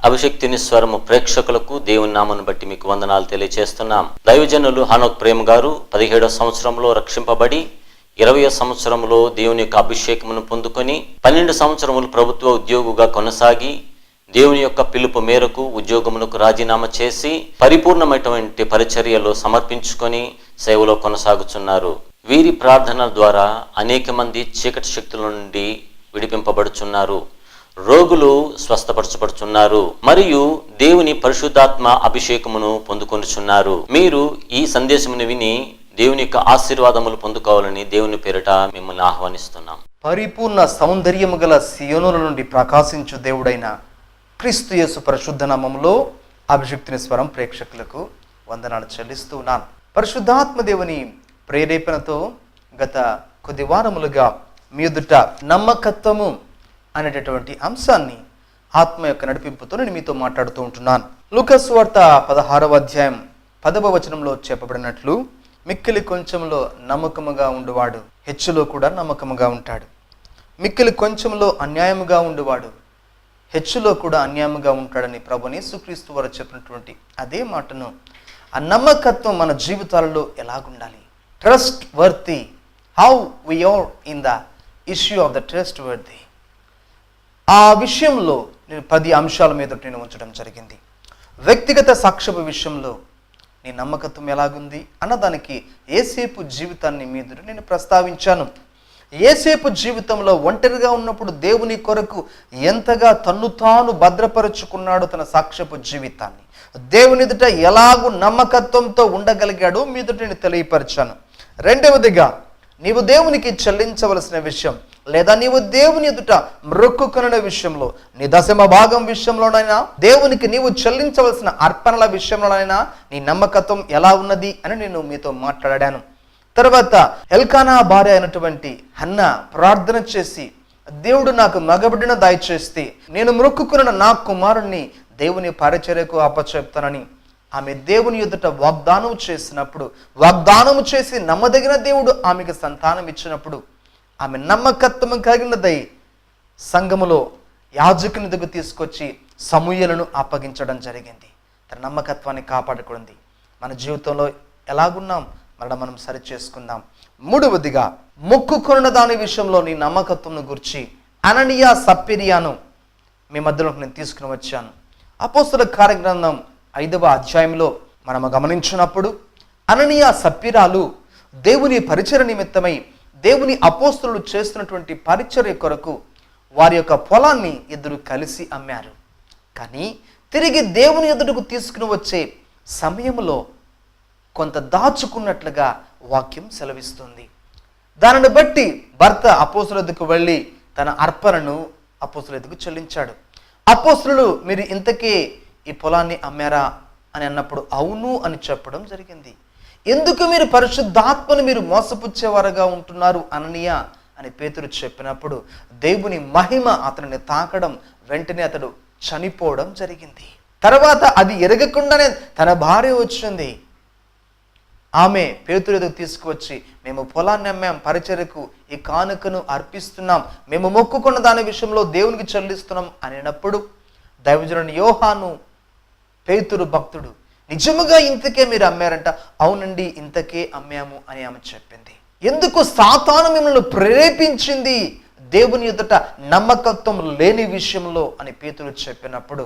అభిషక్తిని స్వరము ప్రేక్షకులకు దేవుని నామను బట్టి మీకు వందనాలు తెలియజేస్తున్నాం. దైవజనులు హనోక్ ప్రేమ్ గారు 17వ సంవత్సరంలో రక్షింపబడి 20వ సంవత్సరంలో దేవుని యొక్క అభిషేకమును పొందుకొని 12 సంవత్సరములు ప్రభుత్వ ఉద్యోగుగా కొనసాగి దేవుని యొక్క పిలుపు మేరకు ఉద్యోగమునకు రాజీనామా చేసి పరిపూర్ణమైనటువంటి పరిచర్యలో సమర్పించుకొని సేవలో కొనసాగుతున్నారు. వీరి ప్రార్థనల ద్వారా అనేక మంది చీకటి శక్తుల నుండి విడిపింపబడుచున్నారు, రోగులు స్వస్థపరచబడుచున్నారు మరియు దేవుని పరిశుద్ధాత్మ అభిషేకమును పొందుకొనుచున్నారు. మీరు ఈ సందేశమును విని దేవుని యొక్క ఆశీర్వాదములు పొందుకోవాలని దేవుని పేరిట మిమ్మల్ని ఆహ్వానిస్తున్నాం. పరిపూర్ణ సౌందర్యము గల సియోనుల నుండి ప్రకాశించు దేవుడైన క్రీస్తు యేసు పరిశుద్ధ నామములో అభిషక్తిని స్వరం ప్రేక్షకులకు వందనాలు చెల్లిస్తూ ఉన్నాను. పరిశుద్ధాత్మ దేవుని ప్రేరేపణతో గత కొద్ది వారములుగా మీ ఎదుట నమ్మకత్వము అనేటటువంటి అంశాన్ని ఆత్మ యొక్క నడిపింపుతో నేను మీతో మాట్లాడుతూ ఉంటున్నాను. లూకాసు వార్త 16వ అధ్యాయం 10వ వచనంలో చెప్పబడినట్లు, మిక్కిలి కొంచెంలో నమ్మకముగా ఉండువాడు హెచ్చులో కూడా నమ్మకముగా ఉంటాడు. మిక్కిలి కొంచెంలో అన్యాయముగా ఉండువాడు హెచ్చులో కూడా అన్యాయముగా ఉంటాడని ప్రభుని యేసుక్రీస్తు వారు చెప్పినటువంటి అదే మాటను ఆ నమ్మకత్వం మన జీవితాలలో ఎలాగుండాలి, trustworthy, how we are in the issue of the trustworthy, ఆ విషయంలో నేను 10 అంశాల మీద నేను ఉంచడం జరిగింది. వ్యక్తిగత సాక్ష్యపు విషయంలో నీ నమ్మకత్వం ఎలాగుంది అన్నదానికి యేసేపు జీవితాన్ని మీద నేను ప్రస్తావించాను. యేసేపు జీవితంలో ఒంటరిగా ఉన్నప్పుడు దేవుని కొరకు ఎంతగా తన్ను తాను భద్రపరుచుకున్నాడు తన సాక్ష్యపు జీవితాన్ని, దేవుని ఎదుట ఎలాగూ నమ్మకత్వంతో ఉండగలిగాడో మీదుట నేను తెలియపరిచాను. రెండవదిగా, నీవు దేవునికి చెల్లించవలసిన విషయం లేదా నీవు దేవుని ఎదుట మ్రొక్కుకొనే విషయంలో, నీ దశమ భాగం విషయంలోనైనా, దేవునికి నీవు చెల్లించవలసిన అర్పణల విషయంలోనైనా నీ నమ్మకత్వం ఎలా ఉన్నది అని నేను మీతో మాట్లాడాను. తర్వాత ఎల్కానా భార్య అయినటువంటి హన్నా ప్రార్థన చేసి, దేవుడు నాకు మగబిడ్డను దయచేస్తే నేను మ్రొక్కుకున్న నా కుమారుణ్ణి దేవుని పరిచర్యకు అప్పచెప్తానని ఆమె దేవుని ఎదుట వాగ్దానం చేసినప్పుడు, వాగ్దానం చేసి నమ్మదగిన దేవుడు ఆమెకు సంతానం ఇచ్చినప్పుడు ఆమె నమ్మకత్వం కలిగినదై సంఘములో యాజకుని దగ్గర తీసుకొచ్చి సమూయేలును అప్పగించడం జరిగింది. తన నమ్మకత్వాన్ని కాపాడుకుంది. మన జీవితంలో ఎలాగున్నాం మనం సరి చేసుకుందాం. మూడవదిగా, మొక్కుకొన్న దాని విషయంలో నీ నమ్మకత్వం గురించి అననీయ సప్పిరియాను మీ మధ్యలోకి నేను తీసుకుని వచ్చాను. అపోస్తలుల కార్యగ్రంథం 5వ అధ్యాయంలో మనము గమనించినప్పుడు అననీయ సప్పిరాలు దేవుని పరిచర్య నిమిత్తమై దేవుని అపోస్తలులు చేస్తున్నటువంటి పరిచర్య కొరకు వారి యొక్క పొలాన్ని ఇద్దరు కలిసి అమ్మారు. కానీ తిరిగి దేవుని ఎదుటకు తీసుకుని వచ్చే సమయంలో కొంత దాచుకున్నట్లుగా వాక్యం సెలవిస్తుంది. దానిని బట్టి భర్త అపోస్తలుల వద్దకు వెళ్ళి తన అర్పణను అపోస్తలుల వద్దకు చెల్లించాడు. అపోస్తలులు, మీరు ఇంతకీ ఈ పొలాన్ని అమ్మారా అని అన్నప్పుడు అవును అని చెప్పడం జరిగింది. ఎందుకు మీరు పరిశుద్ధాత్మను మీరు మోసపుచ్చేవారుగా ఉంటున్నారు అననీయ అని పేతురు చెప్పినప్పుడు దేవుని మహిమ అతనిని తాకడం, వెంటనే అతడు చనిపోవడం జరిగింది. తర్వాత అది ఎరగకుండానే తన భార్య వచ్చింది. ఆమె పేతురు ఎదుగు తీసుకువచ్చి, మేము పొలాన్ని అమ్మాం, పరిచర్యకు ఈ కానుకను అర్పిస్తున్నాం, మేము మొక్కుకున్న దాని విషయంలో దేవునికి చెల్లిస్తున్నాం అనేటప్పుడు దైవజనుడు యోహాను పేతురు భక్తుడు, నిజముగా ఇంతకే మీరు అమ్మారంట? అవునండి, ఇంతకే అమ్మాము అని ఆమె చెప్పింది. ఎందుకు సాతాను మిమ్మల్ని ప్రేరేపించింది దేవుని ఎదుట నమ్మకత్వం లేని విషయంలో అని పేతురు చెప్పినప్పుడు,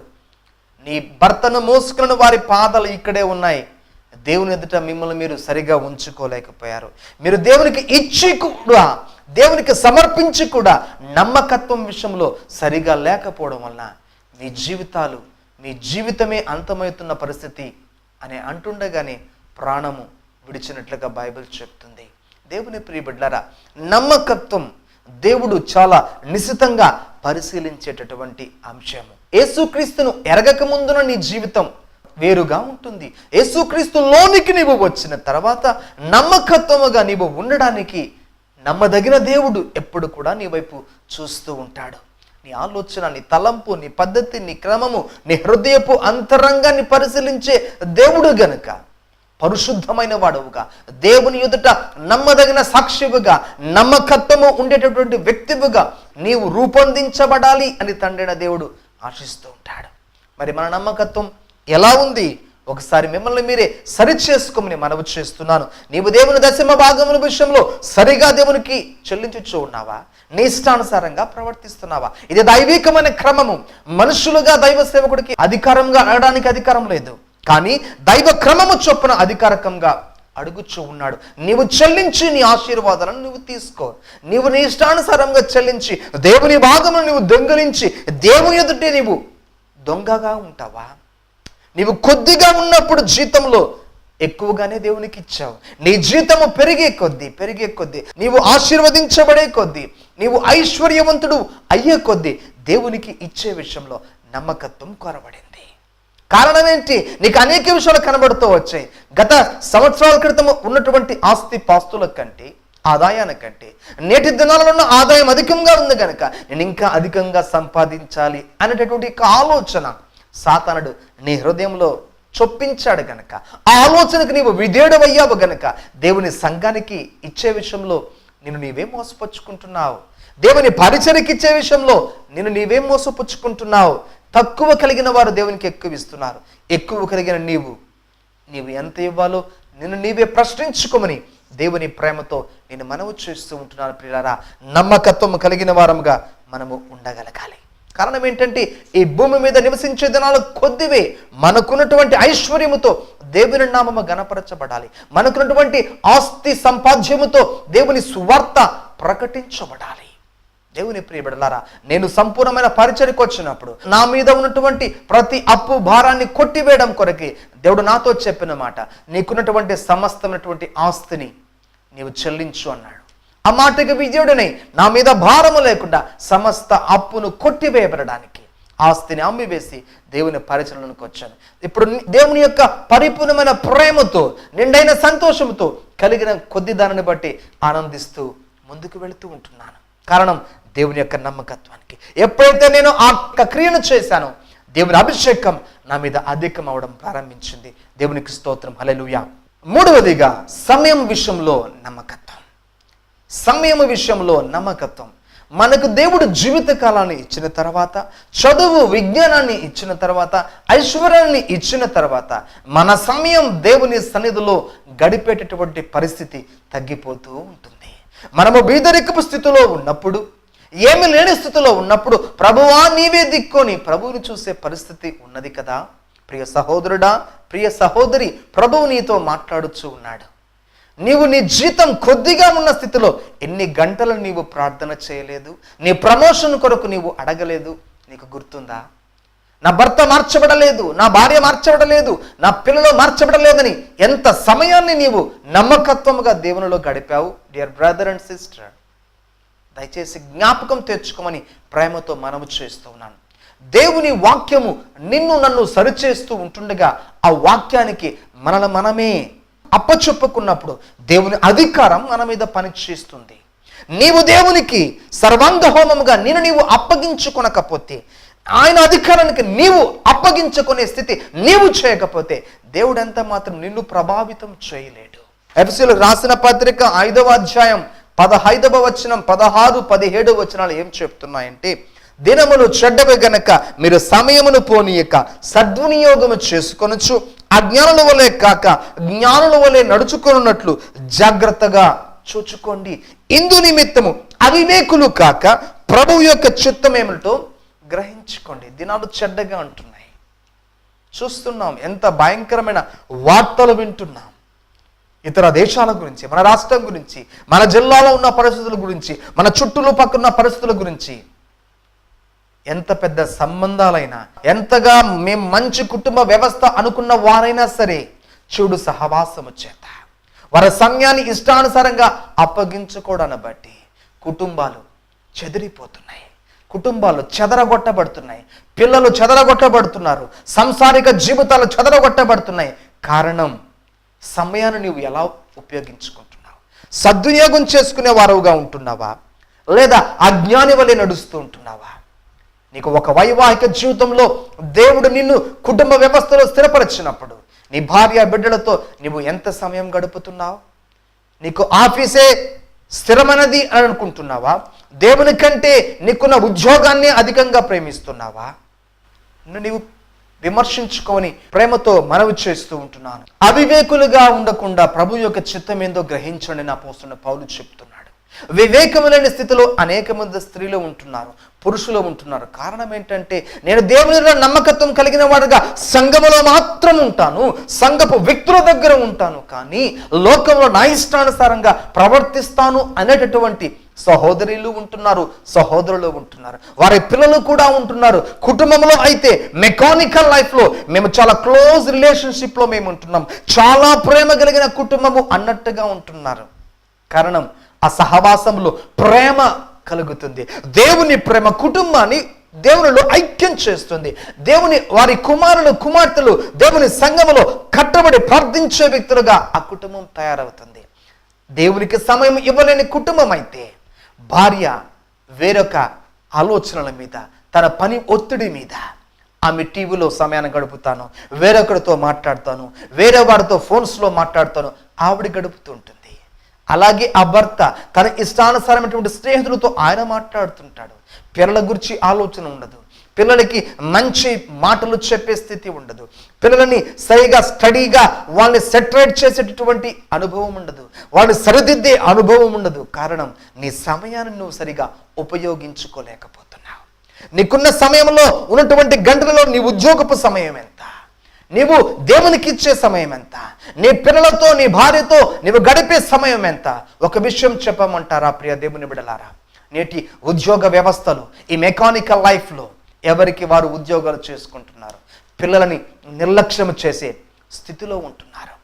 నీ భర్తను మోసుకున్న వారి పాదాలు ఇక్కడే ఉన్నాయి, దేవుని ఎదుట మిమ్మల్ని మీరు సరిగా ఉంచుకోలేకపోయారు, మీరు దేవునికి ఇచ్చి కూడా దేవునికి సమర్పించి కూడా నమ్మకత్వం విషయంలో సరిగా లేకపోవడం వలన మీ జీవితాలు, మీ జీవితమే అంతమవుతున్న పరిస్థితి అని అంటుండగానే ప్రాణము విడిచినట్లుగా బైబిల్ చెప్తుంది. దేవుని ప్రియ బిడ్డలారా, నమ్మకత్వం దేవుడు చాలా నిశితంగా పరిశీలించేటటువంటి అంశము. యేసుక్రీస్తును ఎరగక ముందున నీ జీవితం వేరుగా ఉంటుంది. యేసుక్రీస్తులోనికి నీవు వచ్చిన తర్వాత నమ్మకత్వముగా నీవు ఉండడానికి నమ్మదగిన దేవుడు ఎప్పుడు కూడా నీ వైపు చూస్తూ ఉంటాడు. నీ ఆలోచన, నీ తలంపు, నీ పద్ధతి, నీ క్రమము, నీ హృదయపు అంతరంగాన్ని పరిశీలించే దేవుడు గనుక పరిశుద్ధమైన వాడవుగా, దేవుని ఎదుట నమ్మదగిన సాక్షివుగా, నమ్మకత్వము ఉండేటటువంటి వ్యక్తివుగా నీవు రూపొందించబడాలి అని తండ్రైన దేవుడు ఆశిస్తూ ఉంటాడు. మరి మన నమ్మకత్వం ఎలా ఉంది? ఒకసారి మిమ్మల్ని మీరే సరి చేసుకోమని మనవి చేస్తున్నాను. నీవు దేవుని దశమ భాగముల విషయంలో సరిగా దేవునికి చెల్లించుచూ ఉన్నావా? నీ ఇష్టానుసారంగా ప్రవర్తిస్తున్నావా? ఇది దైవికమైన క్రమము. మనుషులుగా దైవ సేవకుడికి అధికారంగా అడగడానికి అధికారం లేదు, కానీ దైవ క్రమము చొప్పున అధికారికంగా అడుగుచూ ఉన్నాడు. నీవు చెల్లించి నీ ఆశీర్వాదాలను నువ్వు తీసుకో. నీవు నీ ఇష్టానుసారంగా చెల్లించి దేవుని భాగమును నువ్వు దొంగిలించి దేవుని ఎదుటే నీవు దొంగగా ఉంటావా? నీవు కొద్దిగా ఉన్నప్పుడు జీతంలో ఎక్కువగానే దేవునికి ఇచ్చావు. నీ జీతము పెరిగే కొద్దీ నీవు ఆశీర్వదించబడే కొద్దీ, నీవు ఐశ్వర్యవంతుడు అయ్యే కొద్దీ దేవునికి ఇచ్చే విషయంలో నమ్మకత్వం కొరబడింది. కారణం ఏంటి? నీకు అనేక విషయాలు కనబడుతూ వచ్చాయి. గత సంవత్సరాల క్రితం ఉన్నటువంటి ఆస్తి పాస్తుల కంటే, ఆదాయానికంటే నేటి దినాలలో ఉన్న ఆదాయం అధికంగా ఉంది కనుక నేను ఇంకా అధికంగా సంపాదించాలి అనేటటువంటి ఆలోచన సాతానుడు నీ హృదయంలో చొప్పించాడు గనక, ఆ ఆలోచనకు నీవు విధేయుడవయ్యావు గనక దేవుని సంఘానికి ఇచ్చే విషయంలో నిన్ను నీవే మోసపుచ్చుకుంటున్నావు. దేవుని పరిచర్యకి ఇచ్చే విషయంలో నిన్ను నీవే మోసపుచ్చుకుంటున్నావు. తక్కువ కలిగిన వారు దేవునికి ఎక్కువ ఇస్తున్నారు. ఎక్కువ కలిగిన నీవు ఎంత ఇవ్వాలో నిన్ను నీవే ప్రశ్నించుకోమని దేవుని ప్రేమతో నేను మనవి చేస్తూ ఉంటున్నాను. ప్రియులారా, నమ్మకత్వం కలిగిన వారముగా మనము ఉండగలగాలి. కారణం ఏంటంటే ఈ భూమి మీద నివసించే దినాలు కొద్దివే. మనకున్నటువంటి ఐశ్వర్యముతో దేవుని నామము గణపరచబడాలి. మనకున్నటువంటి ఆస్తి సంపాద్యముతో దేవుని సువార్త ప్రకటించబడాలి. దేవుని ప్రియబిడ్డలారా, నేను సంపూర్ణమైన పరిచర్యకు వచ్చినప్పుడు నా మీద ఉన్నటువంటి ప్రతి అప్పు భారాన్ని కొట్టివేయడం కొరకే దేవుడు నాతో చెప్పిన మాట, నీకున్నటువంటి సమస్తమైనటువంటి ఆస్తిని నీవు చెల్లించు అన్నాడు. ఆ మాటకి విజయుడనే నా మీద భారము లేకుండా సమస్త అప్పును కొట్టివేయబడడానికి ఆస్తిని అమ్మివేసి దేవుని పరిచర్యలోకి వచ్చాను. ఇప్పుడు దేవుని యొక్క పరిపూర్ణమైన ప్రేమతో నిండైన సంతోషంతో కలిగిన కొద్ది దానిని బట్టి ఆనందిస్తూ ముందుకు వెళుతూ ఉంటున్నాను. కారణం దేవుని యొక్క నమ్మకత్వానికి. ఎప్పుడైతే నేను ఆ క్రియను చేశానో దేవుని అభిషేకం నా మీద అధికం అవడం ప్రారంభించింది. దేవునికి స్తోత్రం, హల్లెలూయా. మూడవదిగా సమయం విషయంలో నమ్మకత్వం. మనకు దేవుడు జీవిత కాలాన్ని ఇచ్చిన తర్వాత, చదువు విజ్ఞానాన్ని ఇచ్చిన తర్వాత, ఐశ్వర్యాన్ని ఇచ్చిన తర్వాత మన సమయం దేవుని సన్నిధిలో గడిపేటటువంటి పరిస్థితి తగ్గిపోతూ ఉంటుంది. మనము బీదరికపు స్థితిలో ఉన్నప్పుడు, ఏమి లేని స్థితిలో ఉన్నప్పుడు ప్రభువా నీవే దిక్కుని ప్రభువుని చూసే పరిస్థితి ఉన్నది కదా. ప్రియ సహోదరుడా, ప్రియ సహోదరి, ప్రభువు నీతో మాట్లాడుచూ ఉన్నాడు. నీవు నీ జీతం కొద్దిగా ఉన్న స్థితిలో ఎన్ని గంటలు నీవు ప్రార్థన చేయలేదు? నీ ప్రమోషన్ కొరకు నీవు అడగలేదు? నీకు గుర్తుందా? నా భర్త మార్చబడలేదు, నా భార్య మార్చబడలేదు, నా పిల్లలు మార్చబడలేదని ఎంత సమయాన్ని నీవు నమ్మకత్వముగా దేవునిలో గడిపావు? డియర్ బ్రదర్ అండ్ సిస్టర్, దయచేసి జ్ఞాపకం తెచ్చుకోమని ప్రేమతో మనవి చేస్తూ ఉన్నాను. దేవుని వాక్యము నిన్ను నన్ను సరిచేస్తూ ఉంటుండగా ఆ వాక్యానికి మనమే అప్పచెప్పుకున్నప్పుడు దేవుని అధికారం మన మీద పనిచేస్తుంది. నీవు దేవునికి సర్వాంగ హోమముగా నీవు అప్పగించుకొనకపోతే, ఆయన అధికారానికి నీవు అప్పగించుకునే స్థితి నీవు చేయకపోతే దేవుడు ఎంత మాత్రం నిన్ను ప్రభావితం చేయలేడు. ఎఫెసీయులకు రాసిన పత్రిక 5వ అధ్యాయం 15వ వచనం 16, 17 వచనాలు ఏం చెప్తున్నాయంటే, దినములు చెడ్డవి గనక మీరు సమయమును పోనీయక సద్వినియోగము చేసుకొనొచ్చు, అజ్ఞానుల వలె కాక జ్ఞానుల వలె నడుచుకొనున్నట్లు జాగ్రత్తగా చూచుకోండి. ఇందు నిమిత్తము అవివేకులు కాక ప్రభువు యొక్క చిత్తం ఏమిటో గ్రహించుకోండి. దినాలు చెడ్డగా ఉంటున్నాయి. చూస్తున్నాం, ఎంత భయంకరమైన వార్తలు వింటున్నాం. ఇతర దేశాల గురించి, మన రాష్ట్రం గురించి, మన జిల్లాలో ఉన్న పరిస్థితుల గురించి, మన చుట్టూలు పక్కన పరిస్థితుల గురించి. ఎంత పెద్ద సంబంధాలైనా, ఎంతగా మేము మంచి కుటుంబ వ్యవస్థ అనుకున్న వారైనా సరే చెడు సహవాసము చేత వారి సమయాన్ని ఇష్టానుసారంగా అప్పగించుకోవడాన్ని బట్టి కుటుంబాలు చెదిరిపోతున్నాయి, కుటుంబాలు చెదరగొట్టబడుతున్నాయి, పిల్లలు చెదరగొట్టబడుతున్నారు, సంసారిక జీవితాలు చెదరగొట్టబడుతున్నాయి. కారణం, సమయాన్ని నీవు ఎలా ఉపయోగించుకుంటున్నావు? సద్వినియోగం చేసుకునే వారుగా ఉంటున్నావా, లేదా అజ్ఞాని వలె నడుస్తూ ఉంటున్నావా? నీకు ఒక వైవాహిక జీవితంలో దేవుడు నిన్ను కుటుంబ వ్యవస్థలో స్థిరపరిచినప్పుడు నీ భార్య బిడ్డలతో నీవు ఎంత సమయం గడుపుతున్నావు? నీకు ఆఫీసే స్థిరమైనది అని అనుకుంటున్నావా? దేవుని కంటే నీకున్న ఉద్యోగాన్ని అధికంగా ప్రేమిస్తున్నావా? నీవు విమర్శించుకొని ప్రేమతో మనవి చేస్తూ ఉంటున్నాను. అవివేకులుగా ఉండకుండా ప్రభు యొక్క చిత్తం ఏందో గ్రహించండి నా అపోస్తలుడైన పౌలు చెప్తున్నాడు. వివేకము లేని స్థితిలో అనేక మంది స్త్రీలు ఉంటున్నారు, పురుషులు ఉంటున్నారు. కారణం ఏంటంటే, నేను దేవునిలో నమ్మకత్వం కలిగిన వాడుగా సంఘములో మాత్రం ఉంటాను, సంఘపు వ్యక్తుల దగ్గర ఉంటాను, కానీ లోకంలో నా ఇష్టానుసారంగా ప్రవర్తిస్తాను అనేటటువంటి సహోదరులు ఉంటున్నారు, సహోదరులు ఉంటున్నారు, వారి పిల్లలు కూడా ఉంటున్నారు. కుటుంబంలో అయితే మెకానికల్ లైఫ్లో మేము చాలా క్లోజ్ రిలేషన్షిప్లో మేము ఉంటున్నాం, చాలా ప్రేమ కలిగిన కుటుంబము అన్నట్టుగా ఉంటున్నారు. కారణం, ఆ సహవాసంలో ప్రేమ కలుగుతుంది. దేవుని ప్రేమ కుటుంబాన్ని దేవునిలో ఐక్యం చేస్తుంది. దేవుని వారి కుమారులు కుమార్తెలు దేవుని సంఘములో కట్టబడి ప్రార్థించే వ్యక్తులుగా ఆ కుటుంబం తయారవుతుంది. దేవునికి సమయం ఇవ్వలేని కుటుంబం అయితే భార్య వేరొక ఆలోచనల మీద, తన పని ఒత్తిడి మీద, ఆమె టీవీలో సమయాన్ని గడుపుతాను, వేరొకరితో మాట్లాడతాను, వేరే వారితో ఫోన్స్లో మాట్లాడతాను, ఆవిడ గడుపుతుంటుంది. అలాగే ఆ భర్త తన ఇష్టానుసారమైనటువంటి స్నేహితులతో ఆయన మాట్లాడుతుంటాడు. పిల్లల గురించి ఆలోచన ఉండదు, పిల్లలకి మంచి మాటలు చెప్పే స్థితి ఉండదు, పిల్లలని సరిగా స్టడీగా వాళ్ళని సెటరేట్ చేసేటటువంటి అనుభవం ఉండదు, వాళ్ళని సరిదిద్దే అనుభవం ఉండదు. కారణం, నీ సమయాన్ని నువ్వు సరిగా ఉపయోగించుకోలేకపోతున్నావు. నీకున్న సమయంలో ఉన్నటువంటి గంటలలో నీ ఉద్యోగపు సమయం ఎంత, నీవు దేవునికి ఇచ్చే సమయం ఎంత, నీ పిల్లలతో నీ భార్యతో నీవు గడిపే సమయం ఎంత? ఒక విషయం చెప్పమంటారా ప్రియ దేవుని బిడ్డలారా, నేటి ఉద్యోగ వ్యవస్థలో, ఈ మెకానికల్ లైఫ్లో ఎవరికి వారు ఉద్యోగాలు చేసుకుంటున్నారు, పిల్లలని నిర్లక్ష్యం చేసే స్థితిలో ఉంటున్నారు.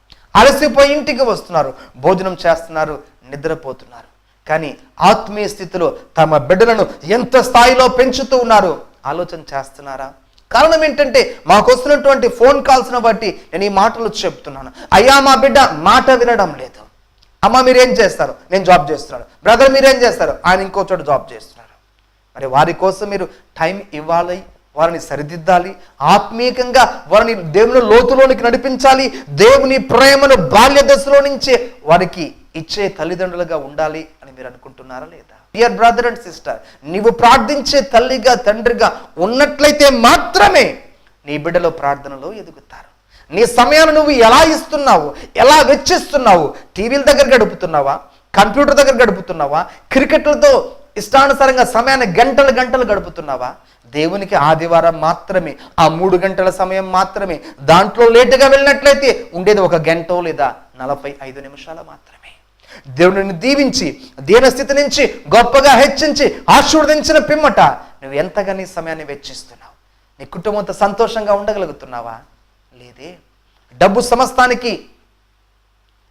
అలసిపోయి ఇంటికి వస్తున్నారు, భోజనం చేస్తున్నారు, నిద్రపోతున్నారు. కానీ ఆత్మీయ స్థితిలో తమ బిడ్డలను ఎంత స్థాయిలో పెంచుతూ ఉన్నారు ఆలోచన చేస్తున్నారా? కారణం ఏంటంటే, మాకు వస్తున్నటువంటి ఫోన్ కాల్స్ను బట్టి నేను ఈ మాటలు చెప్తున్నాను. అయ్యా, మా బిడ్డ మాట వినడం లేదు. అమ్మ మీరేం చేస్తారు? నేను జాబ్ చేస్తున్నాను. బ్రదర్ మీరేం చేస్తారు? ఆయన ఇంకో చోట జాబ్ చేస్తున్నారు. మరి వారి కోసం మీరు టైం ఇవ్వాలి, వారిని సరిదిద్దాలి, ఆత్మీయంగా వారిని దేవుని లోతులోనికి నడిపించాలి, దేవుని ప్రేమను బాల్య దశలో నుంచే వారికి ఇచ్చే తల్లిదండ్రులుగా ఉండాలి అని మీరు అనుకుంటున్నారా లేదా? డియర్ బ్రదర్ అండ్ సిస్టర్, నీవు ప్రార్థించే తల్లిగా తండ్రిగా ఉన్నట్లయితే మాత్రమే నీ బిడ్డలో ప్రార్థనలో ఎదుగుతారు. నీ సమయాన్ని నువ్వు ఎలా ఇస్తున్నావు, ఎలా వెచ్చిస్తున్నావు? టీవీల దగ్గర గడుపుతున్నావా? కంప్యూటర్ దగ్గర గడుపుతున్నావా? క్రికెట్లతో ఇష్టానుసారంగా సమయాన్ని గంటలు గంటలు గడుపుతున్నావా? దేవునికి ఆదివారం మాత్రమే, ఆ 3 గంటల సమయం మాత్రమే. దాంట్లో లేటుగా వెళ్ళినట్లయితే ఉండేది 1 గంట లేదా 45 నిమిషాలు మాత్రమే. దేవుడిని దీవించి దీనస్థితి నుంచి గొప్పగా హెచ్చించి ఆశీర్వదించిన పిమ్మట నువ్వు ఎంతగా నీ సమయాన్ని వెచ్చిస్తున్నావు? నీ కుటుంబంతో సంతోషంగా ఉండగలుగుతున్నావా? లేదే. డబ్బు సమస్తానికి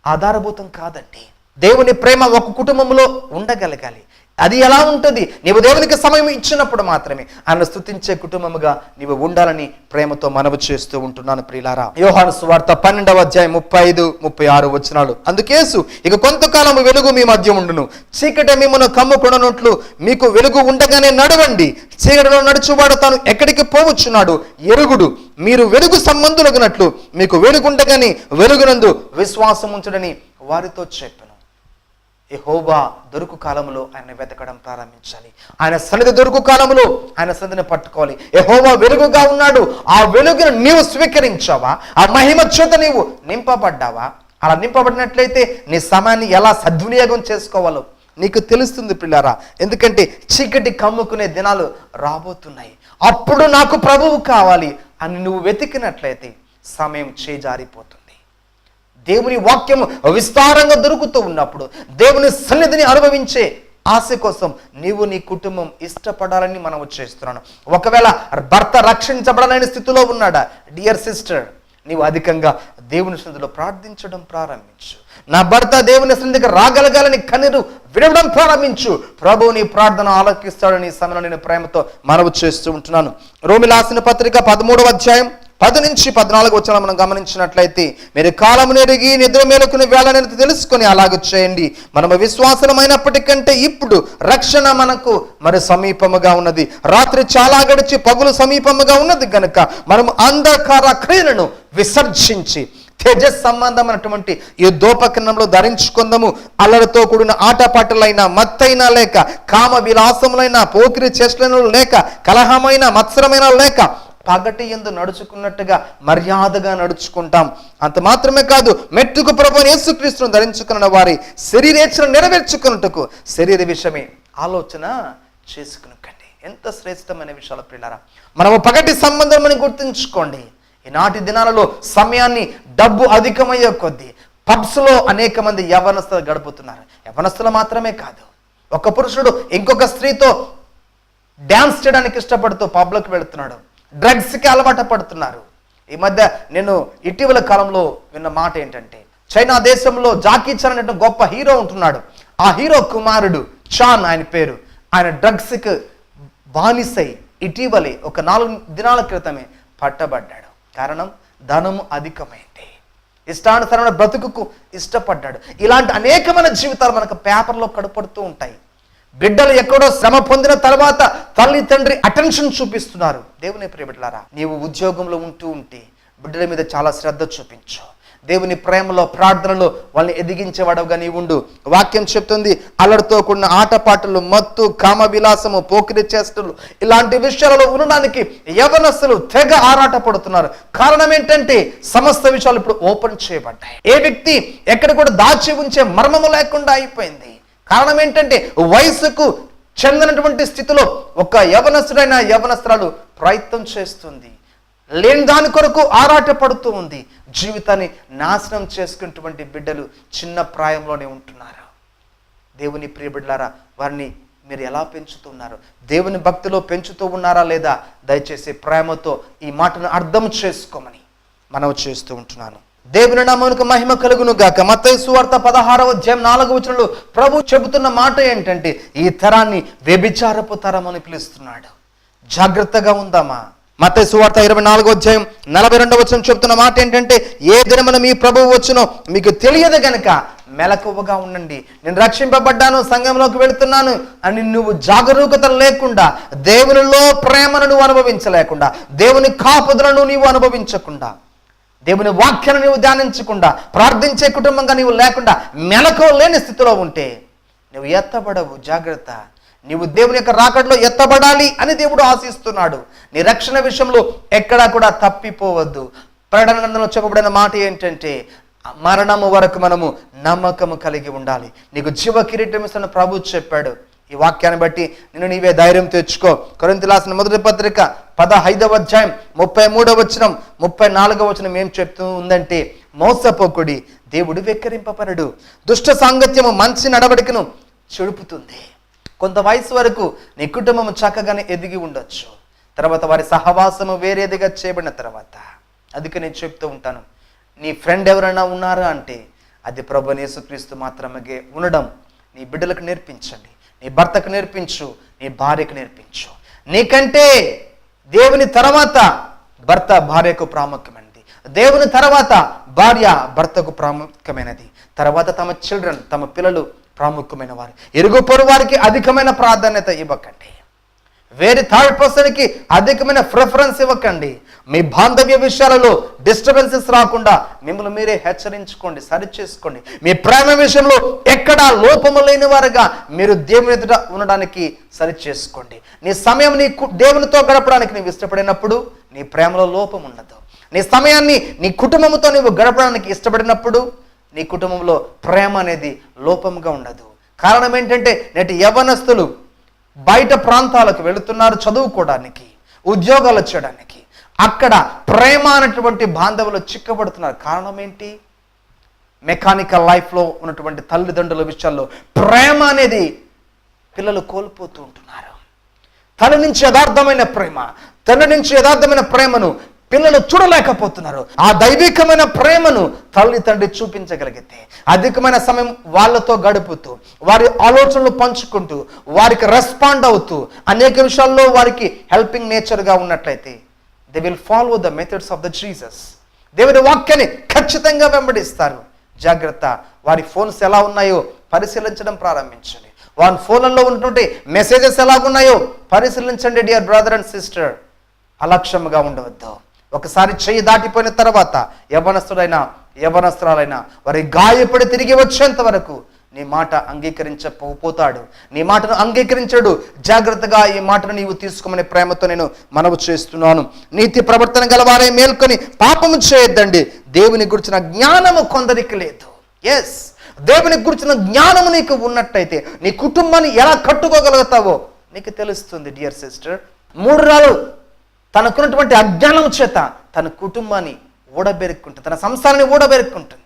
ఆధారభూతం కాదండి. దేవుని ప్రేమ ఒక కుటుంబంలో ఉండగలగాలి. అది ఎలా ఉంటుంది? నీవు దేవునికి సమయం ఇచ్చినప్పుడు మాత్రమే ఆయన స్తుతించే కుటుంబముగా నీవు ఉండాలని ప్రేమతో మనవి చేస్తూ ఉంటున్నాను ప్రియులారా. యోహాను సువార్త 12వ అధ్యాయం 35-36 వచనాలు. అందుకేసు, ఇక కొంతకాలం వెలుగు మీ మధ్య ఉండును, చీకటి మిమ్మును కమ్ముకొననట్లు మీకు వెలుగు ఉండగానే నడవండి. చీకటిలో నడుచువాడు తాను ఎక్కడికి పోవచ్చున్నాడు ఎరుగుడు. మీరు వెలుగు సంబంధులగునట్లు మీకు వెలుగుండగానే వెలుగునందు విశ్వాసం ఉంచుడని వారితో చెప్పాను. యెహోవా దొరుకు కాలంలో ఆయన వెతకడం ప్రారంభించాలి. ఆయన సన్నిధి దొరుకు కాలంలో ఆయన సన్నిధిని పట్టుకోవాలి. యెహోవా వెలుగుగా ఉన్నాడు, ఆ వెలుగును నీవు స్వీకరించావా? ఆ మహిమ చేత నీవు నింపబడ్డావా? అలా నింపబడినట్లయితే నీ సమయాన్ని ఎలా సద్వినియోగం చేసుకోవాలో నీకు తెలుస్తుంది పిల్లారా. ఎందుకంటే చీకటి కమ్ముకునే దినాలు రాబోతున్నాయి. అప్పుడు నాకు ప్రభువు కావాలి అని నువ్వు వెతికినట్లయితే సమయం చేజారిపోతుంది. దేవుని వాక్యము విస్తారంగా దొరుకుతూ ఉన్నప్పుడు దేవుని సన్నిధిని అనుభవించే ఆశ కోసం నీవు నీ కుటుంబం ఇష్టపడాలని మనం చేస్తున్నాను. ఒకవేళ భర్త రక్షించబడలేని స్థితిలో ఉన్నాడా? డియర్ సిస్టర్, నీవు అధికంగా దేవుని సన్నిధిలో ప్రార్థించడం ప్రారంభించు. నా భర్త దేవుని సన్నిధికి రాగలగాలని కన్నీరు విడవడం ప్రారంభించు. ప్రభువు నీ ప్రార్థన ఆలకిస్తాడని సమయంలో నేను ప్రేమతో మనవి చేస్తూ ఉంటున్నాను. రోమిలకు రాసిన పత్రిక 13వ అధ్యాయం 10-14 వచనం మనం గమనించినట్లయితే, మీరు కాలమును ఎరిగి నిద్ర మేలుకునే వేళని తెలుసుకొని అలాగ చేయండి. మనము విశ్వాసమైనప్పటికంటే ఇప్పుడు రక్షణ మనకు మరి సమీపముగా ఉన్నది. రాత్రి చాలా గడిచి పగులు సమీపముగా ఉన్నది గనుక మనము అంధకార క్రియలను విసర్జించి తేజస్ సంబంధమైనటువంటి ఈ ధూపకరణంలో ధరించుకుందాము. అల్లరితో కూడిన ఆటపాటలైన, మత్తైన లేక, కామ విలాసములైన, పోకిరి చేష్టలను లేక, కలహమైన, మత్సరమైన లేక, పగటి యందు నడుచుకున్నట్టుగా మర్యాదగా నడుచుకుంటాం. అంత మాత్రమే కాదు, మెట్టుకు ప్రభువైన యేసుక్రీస్తును ధరించుకున్న వారి శరీరేచ్ఛను నెరవేర్చుకున్నట్టుకు శరీర విషయమే ఆలోచన చేసుకునకండి. ఎంత శ్రేష్టమైన విషయాలు ప్రియులారా. మనము పగటి సంబంధం అని గుర్తుంచుకోండి. ఈనాటి దినాలలో సమయాన్ని డబ్బు అధికమయ్యే కొద్దీ పబ్స్లో అనేక మంది యవ్వనస్తులు గడుపుతున్నారు. యవ్వనస్తులు మాత్రమే కాదు, ఒక పురుషుడు ఇంకొక స్త్రీతో డ్యాన్స్ చేయడానికి ఇష్టపడుతూ పబ్లోకి వెళుతున్నాడు. డ్రగ్స్కి అలవాటు పడుతున్నారు. ఈ మధ్య నేను ఇటీవల కాలంలో విన్న మాట ఏంటంటే, చైనా దేశంలో జాకీ చాన్ అనే గొప్ప హీరో ఉంటున్నాడు. ఆ హీరో కుమారుడు చాన్ ఆయన పేరు, ఆయన డ్రగ్స్కి బానిసై ఇటీవలే ఒక 4 దినాల క్రితమే పట్టబడ్డాడు. కారణం ధనము అధికమైంది, ఇష్టానుసరమైన బ్రతుకుకు ఇష్టపడ్డాడు. ఇలాంటి అనేకమైన జీవితాలు మనకు పేపర్లో కనపడుతూ ఉంటాయి. బిడ్డలు ఎక్కడో శ్రమ పొందిన తర్వాత తల్లి తండ్రి అటెన్షన్ చూపిస్తున్నారు. దేవుని ప్రియ బిడ్డలారా, నీవు ఉద్యోగంలో ఉంటే బిడ్డల మీద చాలా శ్రద్ధ చూపించు. దేవుని ప్రేమలో ప్రార్థనలో వాళ్ళని ఎదిగించేవాడుగా నీవు ఉండు. వాక్యం చెప్తుంది, అల్లరితో కూడిన ఆటపాటలు, మత్తు, కామ విలాసము, పోకిరి చేష్టలు, ఇలాంటి విషయాలలో ఉండడానికి యవనస్తులు తెగ ఆరాట పడుతున్నారు. కారణం ఏంటంటే సమస్త విషయాలు ఇప్పుడు ఓపెన్ చేయబడ్డాయి. ఏ వ్యక్తి ఎక్కడ కూడా దాచి ఉంచే మర్మము లేకుండా అయిపోయింది. కారణం ఏంటంటే వయసుకు చెందినటువంటి స్థితిలో ఒక యవనస్తుడైన యవనస్తురాలు ప్రయత్నం చేస్తుంది, లేని దాని కొరకు ఆరాట పడుతూ ఉంది. జీవితాన్ని నాశనం చేసుకున్నటువంటి బిడ్డలు చిన్న ప్రాయంలోనే ఉంటున్నారు. దేవుని ప్రియ బిడ్డలారా, వారిని మీరు ఎలా పెంచుతున్నారు? దేవుని భక్తిలో పెంచుతూ ఉన్నారా లేదా? దయచేసి ప్రేమతో ఈ మాటను అర్థం చేసుకోమని మనవి చేస్తూ ఉంటున్నాను. దేవుని నామమునకు మహిమ కలుగును గాక. మత్తయి సువార్త 16వ అధ్యాయం 4వ వచనంలో ప్రభు చెబుతున్న మాట ఏంటంటే, ఈ తరాన్ని వ్యభిచారపు తరం అని పిలుస్తున్నాడు. జాగ్రత్తగా ఉందామా? మత్తయి సువార్త 24వ అధ్యాయం 42వ వచనం చెబుతున్న మాట ఏంటంటే, ఏ దినమున మీ ప్రభువు వచ్చునో మీకు తెలియదు గనుక మెలకువగా ఉండండి. నేను రక్షింపబడ్డాను, సంఘంలోకి వెళుతున్నాను అని నువ్వు జాగరూకత లేకుండా, దేవునిలో ప్రేమను నువ్వు అనుభవించలేకుండా, దేవుని కాపుదలను నీవు అనుభవించకుండా, దేవుని వాక్యాన్ని నీవు ధ్యానించకుండా, ప్రార్థించే కుటుంబంగా నీవు లేకుండా మెలకువ లేని స్థితిలో ఉంటే నువ్వు ఎత్తబడవు. జాగ్రత్త. నీవు దేవుని యొక్క రాకడలో ఎత్తబడాలి అని దేవుడు ఆశిస్తున్నాడు. నీ రక్షణ విషయంలో ఎక్కడా కూడా తప్పిపోవద్దు. ప్రకటన గ్రంథంలో చెప్పబడిన మాట ఏంటంటే, మరణము వరకు మనము నమ్మకము కలిగి ఉండాలి. నీకు జీవ కిరీటం ఇస్తున్న ప్రభు చెప్పాడు. ఈ వాక్యాన్ని బట్టి నేను నీవే ధైర్యం తెచ్చుకో. కొరింథీయులకు రాసిన మొదటి పత్రిక 15వ అధ్యాయం 33వ వచనం 34వ వచనం ఏం చెప్తూ ఉందంటే, మోసపోకుడి, దేవుడు వెక్కిరింపబడడు. దుష్ట సాంగత్యము మంచి నడవడికను చెడుపుతుంది. కొంత వయసు వరకు నీ కుటుంబం చక్కగానే ఎదిగి ఉండొచ్చు. తర్వాత వారి సహవాసము వేరేదిగా చేయబడిన తర్వాత, అందుకే నేను చెప్తూ ఉంటాను, నీ ఫ్రెండ్ ఎవరైనా ఉన్నారా అంటే అది ప్రభువైన యేసుక్రీస్తు మాత్రమే ఉండడం నీ బిడ్డలకు నేర్పించండి. నీ భర్తకు నేర్పించు, నీ భార్యకు నేర్పించు. నీకంటే దేవుని తర్వాత భర్త భార్యకు ప్రాముఖ్యమైనది, దేవుని తర్వాత భార్య భర్తకు ప్రాముఖ్యమైనది, తర్వాత తమ చిల్డ్రన్, తమ పిల్లలు ప్రాముఖ్యమైన వారు. ఇరుగు పొరుగు వారికి అధికమైన ప్రాధాన్యత ఇవ్వకండి. వేరే థర్డ్ పర్సన్కి అధికమైన ప్రిఫరెన్స్ ఇవ్వకండి. మీ బాంధవ్య విషయాలలో డిస్టర్బెన్సెస్ రాకుండా మిమ్మల్ని మీరే హెచ్చరించుకోండి, సరి చేసుకోండి. మీ ప్రేమ విషయంలో ఎక్కడా లోపము లేని వారుగా మీరు దేవుని ఎదుట ఉండడానికి సరి చేసుకోండి. నీ సమయం నీ దేవునితో గడపడానికి నీవు ఇష్టపడినప్పుడు నీ ప్రేమలో లోపం ఉండదు. నీ సమయాన్ని నీ కుటుంబంతో నీవు గడపడానికి ఇష్టపడినప్పుడు నీ కుటుంబంలో ప్రేమ అనేది లోపంగా ఉండదు. కారణం ఏంటంటే, నేటి యవ్వనస్తులు బయట ప్రాంతాలకు వెళుతున్నారు చదువుకోవడానికి, ఉద్యోగాలు చేయడానికి. అక్కడ ప్రేమ అనేటువంటి బాంధవులు చిక్కబడుతున్నారు. కారణం ఏంటి? మెకానికల్ లైఫ్లో ఉన్నటువంటి తల్లిదండ్రుల విషయాల్లో ప్రేమ అనేది పిల్లలు కోల్పోతూ ఉంటున్నారు. తన నుంచి యథార్థమైన ప్రేమ, తండ్రి నుంచి యథార్థమైన ప్రేమను పిల్లలు చూడలేకపోతున్నారు. ఆ దైవికమైన ప్రేమను తల్లి తండ్రి చూపించగలిగితే, అధికమైన సమయం వాళ్ళతో గడుపుతూ, వారి ఆలోచనలు పంచుకుంటూ, వారికి రెస్పాండ్ అవుతూ, అనేక విషయాల్లో వారికి హెల్పింగ్ నేచర్గా ఉన్నట్లయితే they will follow the methods of the Jesus. దేవుని వాక్యాన్ని ఖచ్చితంగా వెంబడిస్తారు. జాగ్రత్త. వారి ఫోన్స్ ఎలా ఉన్నాయో పరిశీలించడం ప్రారంభించండి. వారి ఫోన్లలో ఉన్నటువంటి మెసేజెస్ ఎలా ఉన్నాయో పరిశీలించండి. డియర్ బ్రదర్ అండ్ సిస్టర్, అలక్ష్యముగా ఉండవద్దు. ఒకసారి చెయ్యి దాటిపోయిన తర్వాత యవనస్తుడైనా యవనస్తురాలైనా వారి గాయపడి తిరిగి వచ్చేంత వరకు నీ మాట అంగీకరించకపోతాడు, నీ మాటను అంగీకరించడు. జాగ్రత్తగా ఈ మాటను నీవు తీసుకోమని ప్రేమతో నేను మనవి చేస్తున్నాను. నీతి ప్రవర్తన గలవారే మేల్కొని పాపము చేయొద్దండి. దేవుని గురించిన జ్ఞానము కొందరికి లేదు. ఎస్, దేవుని గురించిన జ్ఞానము నీకు ఉన్నట్టయితే నీ కుటుంబాన్ని ఎలా కట్టుకోగలుగుతావో నీకు తెలుస్తుంది. డియర్ సిస్టర్, 3 రాళ్ళు తనకున్నటువంటి అజ్ఞానం చేత తన కుటుంబాన్ని ఊడబెరుక్కుంటుంది, తన సంసారాన్ని ఊడబెరుక్కుంటుంది.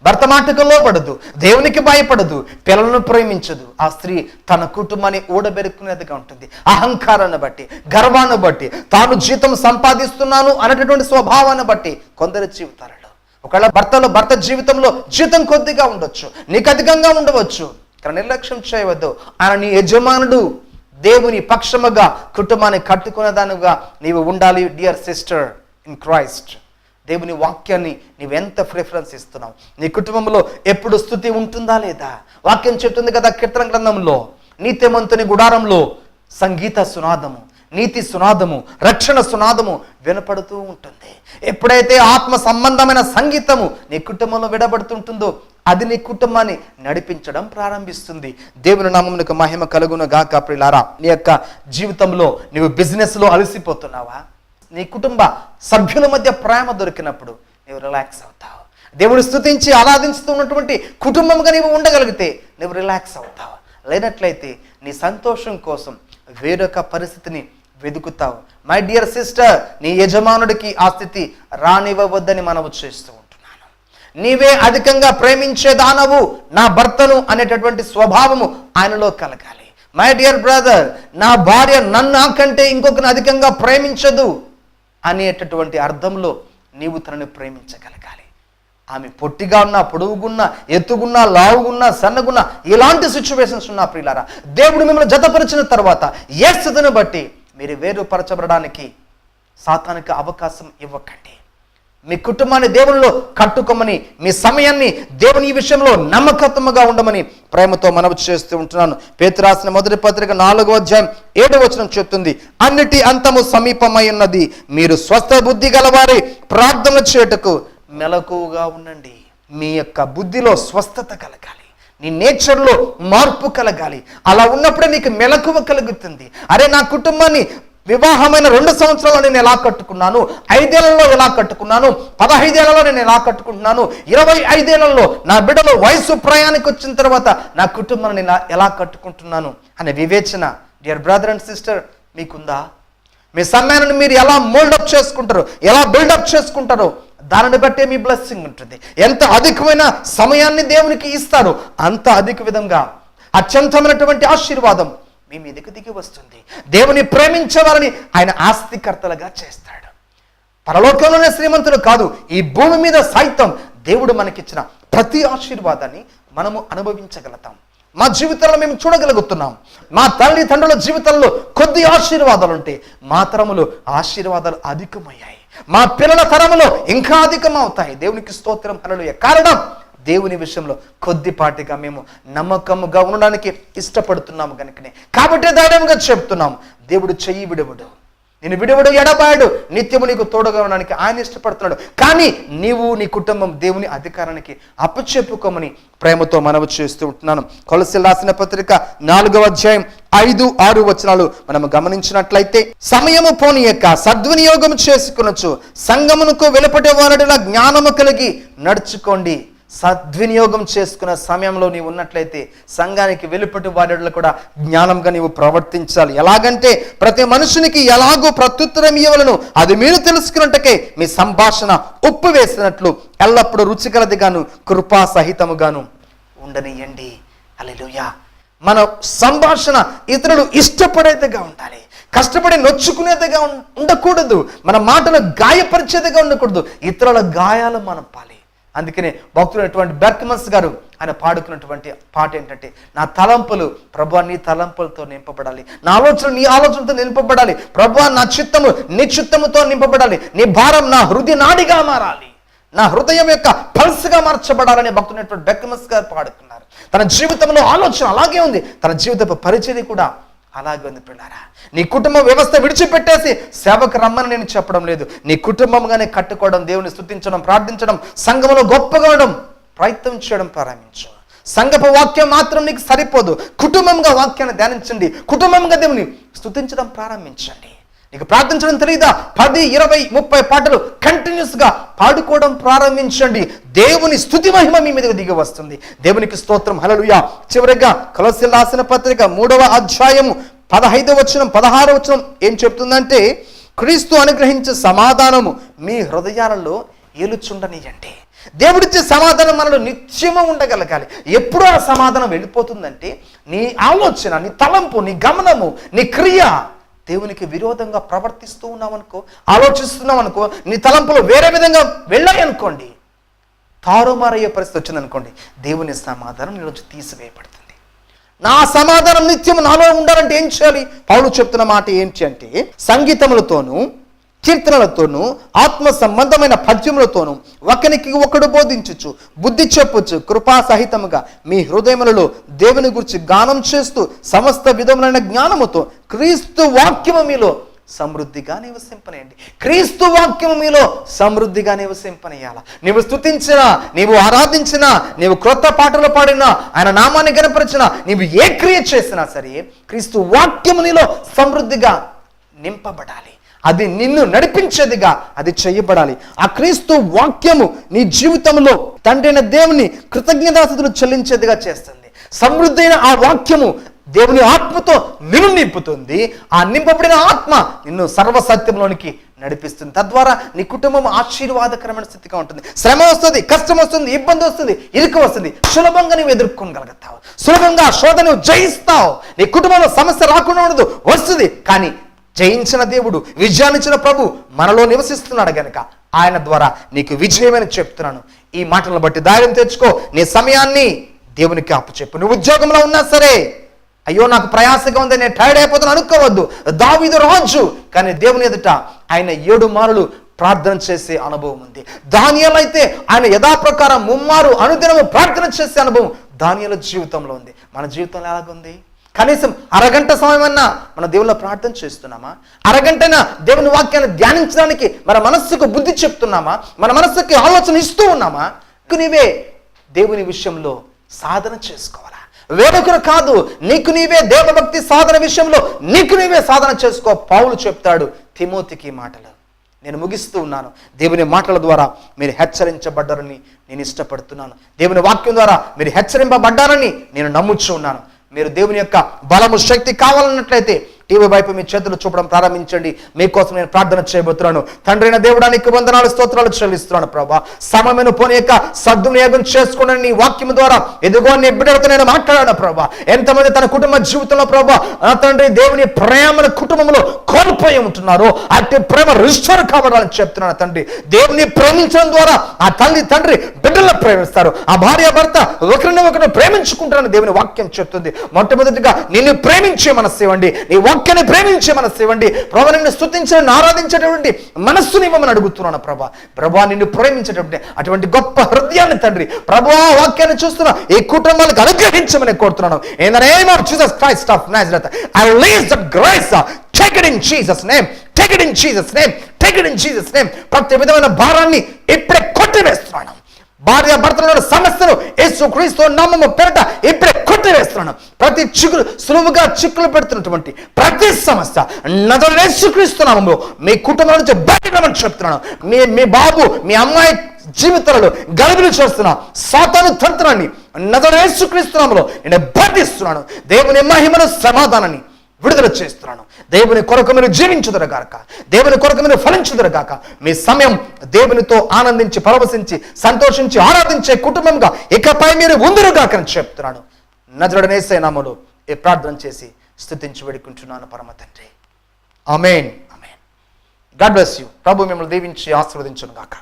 భర్త మాటకు లోబడదు, దేవునికి భయపడదు, పిల్లలను ప్రేమించదు. ఆ స్త్రీ తన కుటుంబాన్ని ఊడబెరుక్కునేదిగా ఉంటుంది. అహంకారాన్ని బట్టి, గర్వాన్ని బట్టి, తాను జీతం సంపాదిస్తున్నాను అనేటటువంటి స్వభావాన్ని బట్టి కొందరు జీవితాలలో, ఒకవేళ భర్త జీవితంలో జీతం కొద్దిగా ఉండొచ్చు, నీకు అధికంగా ఉండవచ్చు, కానీ నిర్లక్ష్యం చేయవద్దు. ఆయన నీ యజమానుడు. దేవుని పక్షముగా కుటుంబాన్ని కట్టుకునేదానుగా నీవు ఉండాలి. డియర్ సిస్టర్ ఇన్ క్రైస్ట్, దేవుని వాక్యాన్ని నీవెంత ప్రిఫరెన్స్ ఇస్తున్నావు? నీ కుటుంబంలో ఎప్పుడు స్తుతి ఉంటుందా లేదా? వాక్యం చెప్తుంది కదా కీర్తన గ్రంథంలో, నీతిమంతుని గుడారంలో సంగీత సునాదము, నీతి సునాదము, రక్షణ సునాదము వినపడుతూ ఉంటుంది. ఎప్పుడైతే ఆత్మ సంబంధమైన సంగీతము నీ కుటుంబంలో విడబడుతుంటుందో అది నీ కుటుంబాన్ని నడిపించడం ప్రారంభిస్తుంది. దేవుని నామమునకు మహిమ కలుగును గాక. ప్రియులారా, నీ యొక్క జీవితంలో నీవు బిజినెస్లో అలసిపోతున్నావా? నీ కుటుంబ సభ్యుల మధ్య ప్రేమ దొరికినప్పుడు నీవు రిలాక్స్ అవుతావు. దేవుని స్తుతించి ఆరాధించుతున్నటువంటి కుటుంబంగా నీవు ఉండగలిగితే నువ్వు రిలాక్స్ అవుతావు. లేనట్లయితే నీ సంతోషం కోసం వేరొక పరిస్థితిని వెతుకుతావు. మై డియర్ సిస్టర్, నీ యజమానుడికి ఆ స్థితి రానివ్వవద్దని మనము చేస్తూ ఉంటున్నాను. నీవే అధికంగా ప్రేమించేదానవు నా భర్తను అనేటటువంటి స్వభావము ఆయనలో కలగాలి. మై డియర్ బ్రదర్, నా భార్య నన్ను నాకంటే ఇంకొకరిని అధికంగా ప్రేమించదు అనేటటువంటి అర్థంలో నీవు తనని ప్రేమించగలగాలి. ఆమె పొట్టిగా ఉన్నా, పొడుగున్నా, ఎత్తుగున్నా, లావుగున్నా, సన్నగున్నా, ఇలాంటి సిచ్యువేషన్స్ ఉన్నా ప్రియులారా, దేవుడు మిమ్మల్ని జతపరిచిన తర్వాత ఏ స్థితిని బట్టి మీరు వేరుపరచబడడానికి సాతానికి అవకాశం ఇవ్వకండి. మీ కుటుంబాన్ని దేవునిలో కట్టుకోమని, మీ సమయాన్ని దేవుని ఈ విషయంలో నమ్మకత్వముగా ఉండమని ప్రేమతో మనవి చేస్తూ ఉంటున్నాను. పేతురు రాసిన మొదటి పత్రిక 4వ అధ్యాయం 7వ వచనం చెప్తుంది, అన్నిటి అంతము సమీపమై ఉన్నది, మీరు స్వస్థ బుద్ధి గలవారి ప్రార్థన చేయుటకు మెలకువగా ఉండండి. మీ యొక్క బుద్ధిలో స్వస్థత కలగాలి, నీ నేచర్లో మార్పు కలగాలి. అలా ఉన్నప్పుడే నీకు మెలకువ కలుగుతుంది. అరే, నా కుటుంబాన్ని వివాహమైన 2 సంవత్సరాల్లో నేను ఎలా కట్టుకున్నాను, 5 ఏళ్లలో ఎలా కట్టుకున్నాను, 15 ఏళ్లలో నేను ఎలా కట్టుకుంటున్నాను, 25 ఏళ్లలో నా బిడ్డలో వయసు ప్రయాణికి వచ్చిన తర్వాత నా కుటుంబాన్ని నేను ఎలా కట్టుకుంటున్నాను అనే వివేచన డియర్ బ్రదర్ అండ్ సిస్టర్ మీకుందా? మీ సమయాన్ని మీరు ఎలా మోల్డప్ చేసుకుంటారో, ఎలా బిల్డప్ చేసుకుంటారో దానిని బట్టే మీ బ్లెస్సింగ్ ఉంటుంది. ఎంత అధికమైన సమయాన్ని దేవునికి ఇస్తారో అంత అధిక విధంగా అత్యంతమైనటువంటి ఆశీర్వాదం మీ మీదకి దిగి వస్తుంది. దేవుని ప్రేమించేవారిని ఆయన ఆస్తికర్తలుగా చేస్తాడు. పరలోకంలోనే శ్రీమంతులు కాదు, ఈ భూమి మీద సైతం దేవుడు మనకిచ్చిన ప్రతి ఆశీర్వాదాన్ని మనము అనుభవించగలుగుతాం. మా జీవితంలో మేము చూడగలుగుతున్నాం. మా తల్లిదండ్రుల జీవితంలో కొద్ది ఆశీర్వాదాలు ఉంటే మా తరములో ఆశీర్వాదాలు అధికమయ్యాయి. మా పిల్లల తరములో ఇంకా అధికం అవుతాయి. దేవునికి స్తోత్రం, హల్లెలూయా. కారణం దేవుని విషయంలో కొద్దిపాటిగా మేము నమ్మకముగా ఉండడానికి ఇష్టపడుతున్నాము కనుకనే. కాబట్టి ధైర్యంగా చెప్తున్నాము, దేవుడు చెయ్యి విడువడు, నేను విడువడు, ఎడబాయడు, నిత్యము నీకు తోడుగా ఉండడానికి ఆయన ఇష్టపడుతున్నాడు. కానీ నీవు నీ కుటుంబం దేవుని అధికారానికి అప్పచెప్పుకోమని ప్రేమతో మనవి చేస్తూ ఉంటున్నాను. కొలస్సీయులకు రాసిన పత్రిక 4వ అధ్యాయం 5, 6 వచనాలు మనం గమనించినట్లయితే, సమయము పోనీయక సద్వినియోగం చేసుకొనొచ్చు, సంగమునకు వెలుపటి వారడిలా జ్ఞానము కలిగి నడుచుకోండి. సద్వినియోగం చేసుకున్న సమయంలో నీవు ఉన్నట్లయితే సంఘానికి వెలుపటి వారిలో కూడా జ్ఞానంగా నీవు ప్రవర్తించాలి. ఎలాగంటే ప్రతి మనుషునికి ఎలాగో ప్రత్యుత్తరం ఇవ్వలను అది మీరు తెలుసుకున్నట్టుకే మీ సంభాషణ ఉప్పు వేసినట్లు ఎల్లప్పుడూ రుచికలదిగాను కృపా సహితముగాను ఉండనియండి. హల్లెలూయా. మన సంభాషణ ఇతరులు ఇష్టపడేదిగా ఉండాలి, కష్టపడి నొచ్చుకునేదిగా ఉండకూడదు. మన మాటలు గాయపరిచేదిగా ఉండకూడదు, ఇతరుల గాయాలు మనపాలి. అందుకనే భక్తుడైనటువంటి బెర్క్మన్స్ గారు ఆయన పాడుకున్నటువంటి పాట ఏంటంటే, నా తలంపులు ప్రభువా నీ తలంపులతో నింపబడాలి, నా ఆలోచనలు నీ ఆలోచనతో నింపబడాలి, ప్రభువా నా చిత్తము నీ చిత్తముతో నింపబడాలి, నీ భారం నా హృదయ నాడిగా మారాలి, నా హృదయం యొక్క పల్స్గా మార్చబడాలని భక్తుడైనటువంటి బెర్క్మన్స్ గారు పాడుకున్నారు. తన జీవితంలో ఆలోచన అలాగే ఉంది, తన జీవితపు పరిచర్య కూడా అలాగే ఉంది. పిల్లారా, నీ కుటుంబ వ్యవస్థ విడిచిపెట్టేసి సేవకు రమ్మని నేను చెప్పడం లేదు. నీ కుటుంబంగానే కట్టుకోవడం, దేవుని స్తుతించడం, ప్రార్థించడం, సంఘంలో గొప్పగా ఉండడం ప్రయత్నం చేయడం ప్రారంభించు. సంఘపు వాక్యం మాత్రం నీకు సరిపోదు. కుటుంబంగా వాక్యాన్ని ధ్యానించండి. కుటుంబంగా దేవుని స్తుతించడం ప్రారంభించండి. నీకు ప్రార్థించడం తెలియదా? 10, 20, 30 పాటలు కంటిన్యూస్గా పాడుకోవడం ప్రారంభించండి. దేవుని స్తుతి మహిమ మీ మీదకు దిగి వస్తుంది. దేవునికి స్తోత్రం, హల్లెలూయా. చివరిగా కొలస్సీయులకు రాసిన పత్రిక 3వ అధ్యాయము 15వ వచనం 16వ వచనం ఏం చెప్తుందంటే, క్రీస్తు అనుగ్రహించే సమాధానము మీ హృదయాలలో ఏలుచుండనియండి. దేవుడిచ్చే సమాధానం మనలో నిత్యము ఉండగలగాలి. ఎప్పుడు ఆ సమాధానం వెళ్ళిపోతుందంటే, నీ ఆలోచన, నీ తలంపు, నీ గమనము, నీ క్రియ దేవునికి విరోధంగా ప్రవర్తిస్తూ ఉన్నామనుకో, ఆలోచిస్తున్నాం అనుకో, నీ తలంపులు వేరే విధంగా వెళ్ళాయనుకోండి, తారుమారయ్యే పరిస్థితి వచ్చిందనుకోండి, దేవుని సమాధానం నీ నుంచి తీసివేయబడుతుంది. నా సమాధానం నిత్యం నాలో ఉండాలంటే ఏం చేయాలి? పౌలు చెప్తున్న మాట ఏంటి అంటే, సంగీతములతోనూ కీర్తనలతోనూ ఆత్మ సంబంధమైన పద్యములతోనూ ఒకరికి ఒకడు బోధించుచు బుద్ధి చెప్పుచు కృపా సహితముగా మీ హృదయములలో దేవుని గురించి గానం చేస్తూ సమస్త విధములైన జ్ఞానముతో క్రీస్తు వాక్యము మీలో సమృద్ధిగా నివసింపనేయండి. క్రీస్తు వాక్యము మీలో సమృద్ధిగా నివసింపనేయాల. నీవు స్తుతించినా, నీవు ఆరాధించినా, నీవు క్రొత్త పాటలు పాడినా, ఆయన నామాన్ని గణపరిచినా, నీవు ఏ క్రియ చేసినా సరే క్రీస్తు వాక్యము నీలో సమృద్ధిగా నింపబడాలి. అది నిన్ను నడిపించేదిగా అది చేయబడాలి. ఆ క్రీస్తు వాక్యము నీ జీవితంలో తండ్రి అయిన దేవుని కృతజ్ఞతాస్తుతులు చెల్లించేదిగా చేస్తుంది. సమృద్ధైన ఆ వాక్యము దేవుని ఆత్మతో నిన్ను నింపుతుంది. ఆ నింపబడిన ఆత్మ నిన్ను సర్వసత్యంలోనికి నడిపిస్తుంది. తద్వారా నీ కుటుంబం ఆశీర్వాదకరమైన స్థితిగా ఉంటుంది. శ్రమ వస్తుంది, కష్టం వస్తుంది, ఇబ్బంది వస్తుంది, ఇరుకు వస్తుంది, సులభంగా నువ్వు ఎదుర్కోగలుగుతావు. సులభంగా శోధన జయిస్తావు. నీ కుటుంబంలో సమస్య రాకుండా ఉండదు, వస్తుంది. కానీ జయించిన దేవుడు, విజయాన్నిచ్చిన ప్రభు మనలో నివసిస్తున్నాడు గనక ఆయన ద్వారా నీకు విజయమని చెప్తున్నాను. ఈ మాటలను బట్టి ధైర్యం తెచ్చుకో. నీ సమయాన్ని దేవునికి అప్పచెప్పు. నువ్వు ఉద్యోగంలో ఉన్నా సరే, అయ్యో నాకు ప్రయాసగా ఉంది, నేను టైర్డ్ అయిపోతాను అనుకోవద్దు. దావీదు రాజు, కానీ దేవుని ఎదుట ఆయన 7 మారులు ప్రార్థన చేసే అనుభవం ఉంది. దానియేలు అయితే ఆయన యథాప్రకారం 3 మారు అనుదినము ప్రార్థన చేసే అనుభవం దానియేలు జీవితంలో ఉంది. మన జీవితంలో ఎలాగుంది? కనీసం అరగంట సమయమన్నా మన దేవుళ్ళ ప్రార్థన చేస్తున్నామా? అరగంటైనా దేవుని వాక్యాన్ని ధ్యానించడానికి మన మనస్సుకు బుద్ధి చెప్తున్నామా? మన మనస్సుకి ఆలోచన ఇస్తూ ఉన్నామా? నీవే దేవుని విషయంలో సాధన చేసుకోవాలా? వేరొకరు కాదు, నీకు నీవే దేవభక్తి సాధన విషయంలో నీకు నీవే సాధన చేసుకో. పౌలు చెప్తాడు తిమోతికి మాటలు. నేను ముగిస్తూ ఉన్నాను. దేవుని మాటల ద్వారా మీరు హెచ్చరించబడ్డారని నేను ఇష్టపడుతున్నాను. దేవుని వాక్యం ద్వారా మీరు హెచ్చరింపబడ్డారని నేను నమ్ముచూ ఉన్నాను. మీరు దేవుని యొక్క బలము, శక్తి కావాలన్నట్లయితే టీవీ వైపు మీ చేతులు చూపడం ప్రారంభించండి. మీకోసం నేను ప్రార్థన చేయబోతున్నాను. తండ్రి అయిన దేవుడా, నీకు వందనాలు, స్తోత్రాలు చెల్లిస్తున్నాను ప్రభా. సమయమును పోనీ యొక్క సద్వినియోగం చేసుకుని నీ వాక్యం ద్వారా ఎదుగో నీ బిడ్డలతో నేను మాట్లాడాను ప్రభా. ఎంతమంది తన కుటుంబ జీవితంలో ప్రభా తండ్రి దేవుని ప్రేమను కుటుంబంలో కోల్పోయి ఉంటున్నారు. అట్టి ప్రేమ రిస్టోర్ కావాలని చెప్తున్నాను తండ్రి. దేవుని ప్రేమించడం ద్వారా ఆ తల్లి తండ్రి బిడ్డలను ప్రేమిస్తారు. ఆ భార్య భర్త ఒకరిని ప్రేమించుకుంటారని దేవుని వాక్యం చెప్తుంది. మొట్టమొదటిగా నిన్ను ప్రేమించే మనస్సు ఇవ్వండి, నీ వాక్యాన్ని ప్రేమించే మనస్సు ఇవ్వండి ప్రభా. నిన్ను స్తుతించడం, ఆరాధించేటువంటి మనస్సుని ఇవ్వమని అడుగుతున్నాను ప్రభా. ప్రభా నిన్ను ప్రేమించేటువంటి అటువంటి గొప్ప హృదయాన్ని తండ్రి ప్రభా వాక్యాన్ని చూస్తున్నా ఈ కుటుంబాలకు అనుగ్రహించమని కోరుతున్నాను. In the name of Jesus Christ of Nazareth, I release that grace. Take it in Jesus' name. Take it in Jesus' name. Take it in Jesus' name. ప్రతి విధమైన భారాన్ని ఇప్పుడే కొట్టివేస్తున్నాను. భార్య భర్తల సమస్యను యేసుక్రీస్తు నామము పేరిట ఇప్పుడే కొట్టివేస్తున్నాను. ప్రతి సులువుగా చిక్కులు పెడుతున్నటువంటి ప్రతి సమస్య నజరేయుడైన యేసుక్రీస్తు నామములో మీ కుటుంబం నుంచి బయటకు చెప్తున్నాను. మీ బాబు, మీ అమ్మాయి జీవితాలలో గలిబిలి చేస్తున్నా సాతాను తంత్రాన్ని నజరేయుడైన యేసుక్రీస్తు నామములో నేను బంధిస్తున్నాను. దేవుని మహిమను, సమాధానాన్ని విడుదల చేస్తున్నాను. దేవుని కొరకు మీరు జీవించుదురుగాక, దేవుని కొరకు మీరు ఫలించుదురుగాక. మీ సమయం దేవునితో ఆనందించి, పరవశించి, సంతోషించి, ఆరాధించే కుటుంబంగా ఇకపై మీరు ఉందురుగాక అని చెప్తున్నాను. నజరేయుడైన యేసయ్య నామములో ఈ ప్రార్థన చేసి స్తుతించి వేడుకుంటున్నాను పరమ తండ్రి. Amen. Amen. God bless you. ప్రభు మిమ్మల్ని దీవించి ఆశీర్వదించును గాక.